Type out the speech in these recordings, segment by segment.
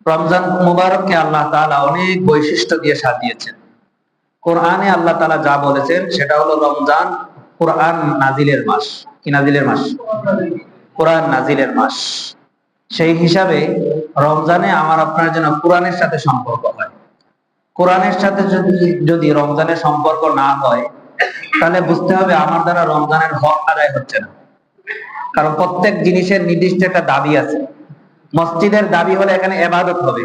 রমজান মুবারককে আল্লাহ তাআলা অনেক বৈশিষ্ট্য দিয়ে সাজিয়েছেন। কোরআনে আল্লাহ তাআলা যা বলেছেন সেটা হলো রমজান কোরআন নাজিলের মাস। কি নাজিলের মাস? কোরআন নাজিলের মাস। সেই হিসাবে রমজানে আমার আপনার যেন কোরআনের সাথে সম্পর্ক হয়। কোরআনের সাথে যদি রমজানের সম্পর্ক না হয়, তাহলে বুঝতে হবে আমার দ্বারা রমজানের হক আদায় হচ্ছে না। কারণ প্রত্যেক জিনিসের নির্দিষ্ট একটা দাবি আছে। মসজিদের দাবি হলে এখানে ইবাদত হবে।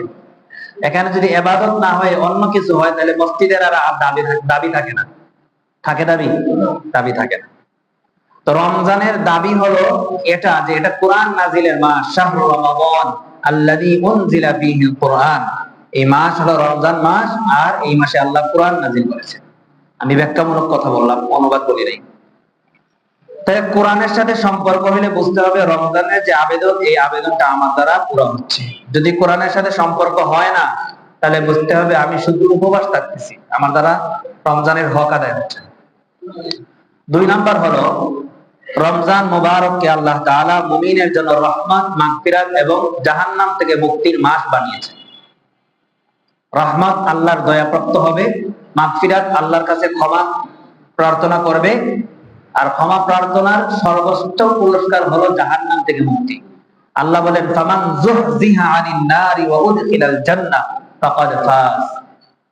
এখানে যদি ইবাদত না হয়, অন্য কিছু হয়, তাহলে মসজিদের আর দাবি থাকে না। থাকে দাবি থাকে না। তো রমজানের দাবি হলো এটা, যে এটা কোরআন নাজিলের মাস। শাহরু রমাদান আল্লাযী উনজিলা ফীহিল কোরআন। এই মাস হলো রমজান মাস, আর এই মাসে আল্লাহ কোরআন নাজিল করেছেন। আমি ব্যাখ্যামূলক কথা বললাম, অনুবাদ বলি নাই। তাই কোরআনের সাথে সম্পর্ক হলে বুঝতে হবে রমজানের যে আবেদন, এই আবেদনটা আমার দ্বারা পুরো হচ্ছে। যদি কোরআনের সাথে সম্পর্ক হয় না, তাহলে বুঝতে হবে আমি শুধু উপবাস থাকতেছি, আমার দ্বারা রমজানের হক আদায় হচ্ছে। 2 নাম্বার হলো রমজান মুবারককে আল্লাহ তাআলা মুমিনের জন্য রহমত, মাগফিরাত এবং জাহান্নাম থেকে মুক্তির মাস বানিয়েছেন। রহমত, আল্লাহর দয়াপ্রাপ্ত হবে। মাগফিরাত, আল্লাহর কাছে ক্ষমা প্রার্থনা করবে। আর ক্ষমা প্রার্থনার সর্বোচ্চ পুরস্কার হলো জাহান্নাম থেকে মুক্তি। আল্লাহ বলেন, ফামান যুহজিহা আনিন নারি ওয়া উদখিলাল জান্নাহ ফাকাদ ফাজ।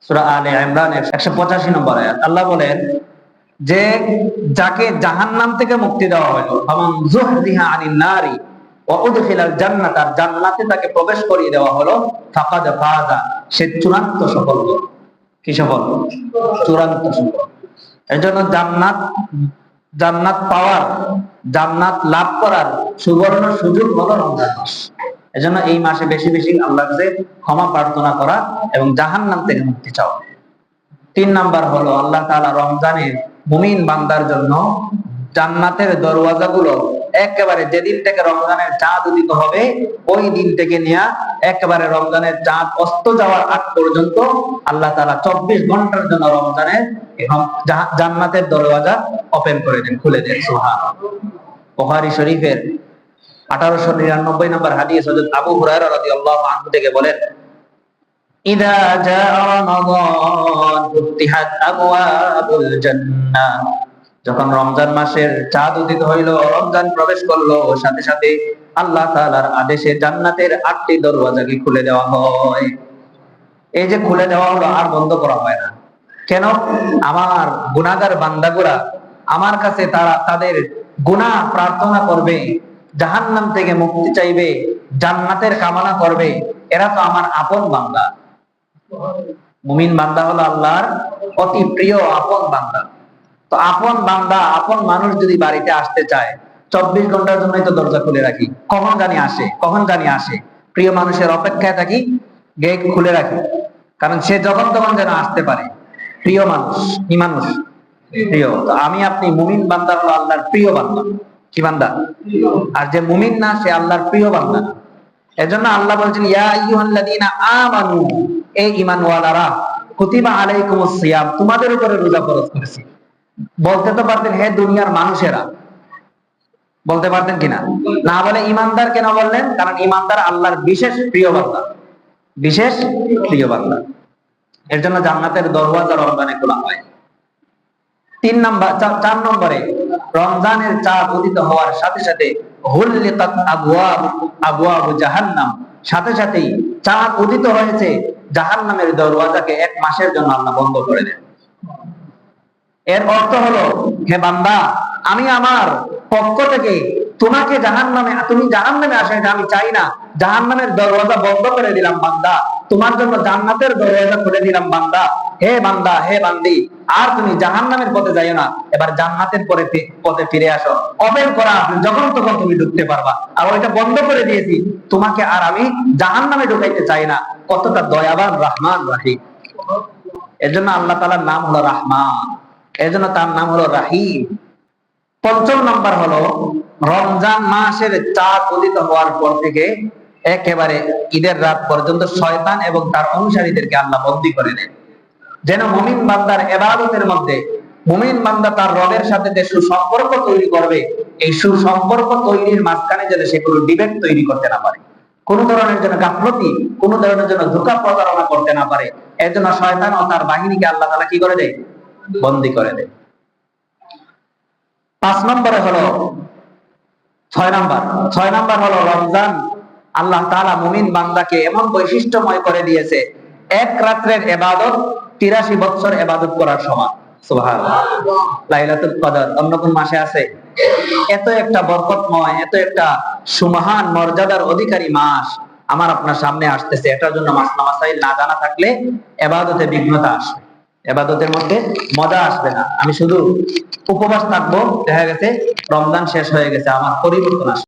সূরা আলে ইমরানের 185 নম্বর আয়াত। আল্লাহ বলেন যে যাকে জাহান্নাম থেকে মুক্তি দেওয়া হলো, ফামান যুহজিহা আনিন নারি ওয়া উদখিলাল জান্নাহ, তার জান্নাতে তাকে প্রবেশ করিয়ে দেওয়া হলো, ফাকাদ ফাজা, সে চূড়ান্ত সফল হলো। কি সফল? চূড়ান্ত সফল। এজন্য জান্নাত পাওয়ার, জান্নাত লাভ করার সুবর্ণ সুযোগ হলো রমজান মাস। এজন্য এই মাসে বেশি বেশি আল্লাহর কাছে ক্ষমা প্রার্থনা করা এবং জাহান্নাম থেকে মুক্তি চাওয়া। 3 নাম্বার হলো আল্লাহ তাআলা রমজানে মুমিন বান্দার জন্য জান্নাতের দরওয়াজাগুলো একেবারে যেদিন থেকে রমজানের চাঁদ উদিত হবে, ওই দিন থেকে নিয়ে একেবারে রমজানের চাঁদ অস্ত যাওয়ার আগ পর্যন্ত আল্লাহ তাআলা 24 ঘন্টার জন্য রমজানের জান্নাতের দরওয়াজা ওপেন করে দেন, খুলে দেন। সুবহানাল্লাহ। বুখারী শরীফের 1899 নম্বর হাদিস, হযরত আবু হুরায়রা রাদিয়াল্লাহু আনহু থেকে বলেন, ইযা জাআ রমাদান ফুতিহাত আবওয়াবুল জান্নাহ। যখন রমজান মাসের চাঁদ উদিত হইল, রমজান প্রবেশ করলো, সাথে সাথে আল্লাহ তাআলার আদেশে জান্নাতের 8টি দরওয়াজাকে খুলে দেওয়া হয়। এই যে খুলে দেওয়া হলো, আর বন্ধ করা হয় না। কেন? আমার গুনাহগার বান্দাগুলা আমার কাছে তাদের গুনাহ প্রার্থনা করবে, জাহান্নাম থেকে মুক্তি চাইবে, জান্নাতের কামনা করবে। এরা তো আমার আপন বান্দা। মুমিন বান্দা হলো আল্লাহর অতি প্রিয় আপন বান্দা। তো আপন বান্দা, আপন মানুষ যদি বাড়িতে আসতে চায়, 24 ঘন্টার জন্যই তো দরজা খুলে রাখি। কখন জানি আসে, প্রিয় মানুষের অপেক্ষায় থাকি, গেট খুলে রাখি। কারণ সে যখন তখন যেন আসতে পারে। প্রিয় মানুষ, কি মানুষ? প্রিয়। তো আমি আপনি মুমিন বান্দা হলো আল্লাহর প্রিয় বান্দা। কি বান্দা? আর যে মুমিন না, সে আল্লাহর প্রিয় বান্দা না। এজন্য আল্লাহ বলছেন, ইয়া আইয়ুহাল্লাযীনা আমানু, এই ঈমানওয়ালারা, কুতিবা আলাইকুমুস সিয়াম, তোমাদের উপরে রোজা ফরজ করেছি। বলতে তো পারতেন হে দুনিয়ার মানুষেরা, বলতে পারতেন কিনা? না বলে ঈমানদার কেন বললেন? কারণ ঈমানদার আল্লাহর বিশেষ প্রিয় বান্দা, বিশেষ প্রিয় বান্দা। এর জন্য জান্নাতের দরওয়াজা রমজানে খোলা হয়। 4 নম্বরে রমজানের চাঁদ উদিত হওয়ার সাথে সাথে হুল্লিকাত আবওয়াবু জাহান্নাম, সাথে সাথেই চাঁদ উদিত হয়েছে, জাহান্নামের দরওয়াজাকে 1 মাসের জন্য আল্লাহ বন্ধ করে দেন। এর অর্থ হলো, হে বান্দা, আমি আমার পক্ষ থেকে তোমাকে তুমি জাহান্নামে আসো, এটা আমি চাই না। জাহান্নামের দরওয়াজা বন্ধ করে দিলাম বান্দা, তোমার জন্য জান্নাতের দরওয়াজা খুলে দিলাম বান্দা। হে বান্দা, হে বান্দি, আর তুমি জাহান্নামের পথে যাইও না, এবার জান্নাতের পথে ফিরে আসো। ওপেন করা আছে, যখন তখন তুমি ঢুকতে পারবা। আর ওইটা বন্ধ করে দিয়েছি, তোমাকে আর আমি জাহান্নামে ঢুকাইতে চাই না। কতটা দয়াবান, রহমান, রহিম। এর জন্য আল্লাহ তাআলার নাম হলো রহমান, এজন্য তার নাম হলো রাহিম। 5 নম্বর হলো রমজান মাসের চাঁদ উদিত হওয়ার পর থেকে একেবারে ঈদের রাত পর্যন্ত শয়তান এবং তার অনুসারীদেরকে আল্লাহ বন্দী করে দেন, যেন মুমিন বান্দার ইবাদতের মধ্যে মুমিন বান্দা তার রবের সাথে যে সুসম্পর্ক তৈরি করবে, এই সুসম্পর্ক তৈরির মাঝখানে যেন সে কোনো ডিবেট তৈরি করতে না পারে। কোন ধরনের জন্য গাফলতি, কোন ধরনের জন্য ধোঁকা প্রতারণা করতে না পারে, এর জন্য শয়তান ও তার বাহিনীকে আল্লাহ তাআলা কি করে দেয়? বন্দী করে দেয়। 5 নম্বরে হলো 6 নাম্বার হলো রমজান আল্লাহ তাআলা মুমিন বান্দাকে এমন বৈশিষ্ট্যময় করে দিয়েছে, এক রাত্রের ইবাদত 83 বছর ইবাদত করার সমান। সুবহানাল্লাহ। লাইলাতুল কদর অন্য কোন মাসে আছে? এত একটা বরকতময়, এত একটা সুমহান মর্যাদার অধিকারী মাস আমার আপনার সামনে আসতেছে, এটার জন্য মাসলা মাসাইল না জানা থাকলে ইবাদতে বিঘ্নতা আসবে, ইবাদতের মধ্যে মজা আসবে না। আমি শুধু উপবাস থাকবো, দেখা গেছে রমজান শেষ হয়ে গেছে, আমার পরিবর্তন আসবে।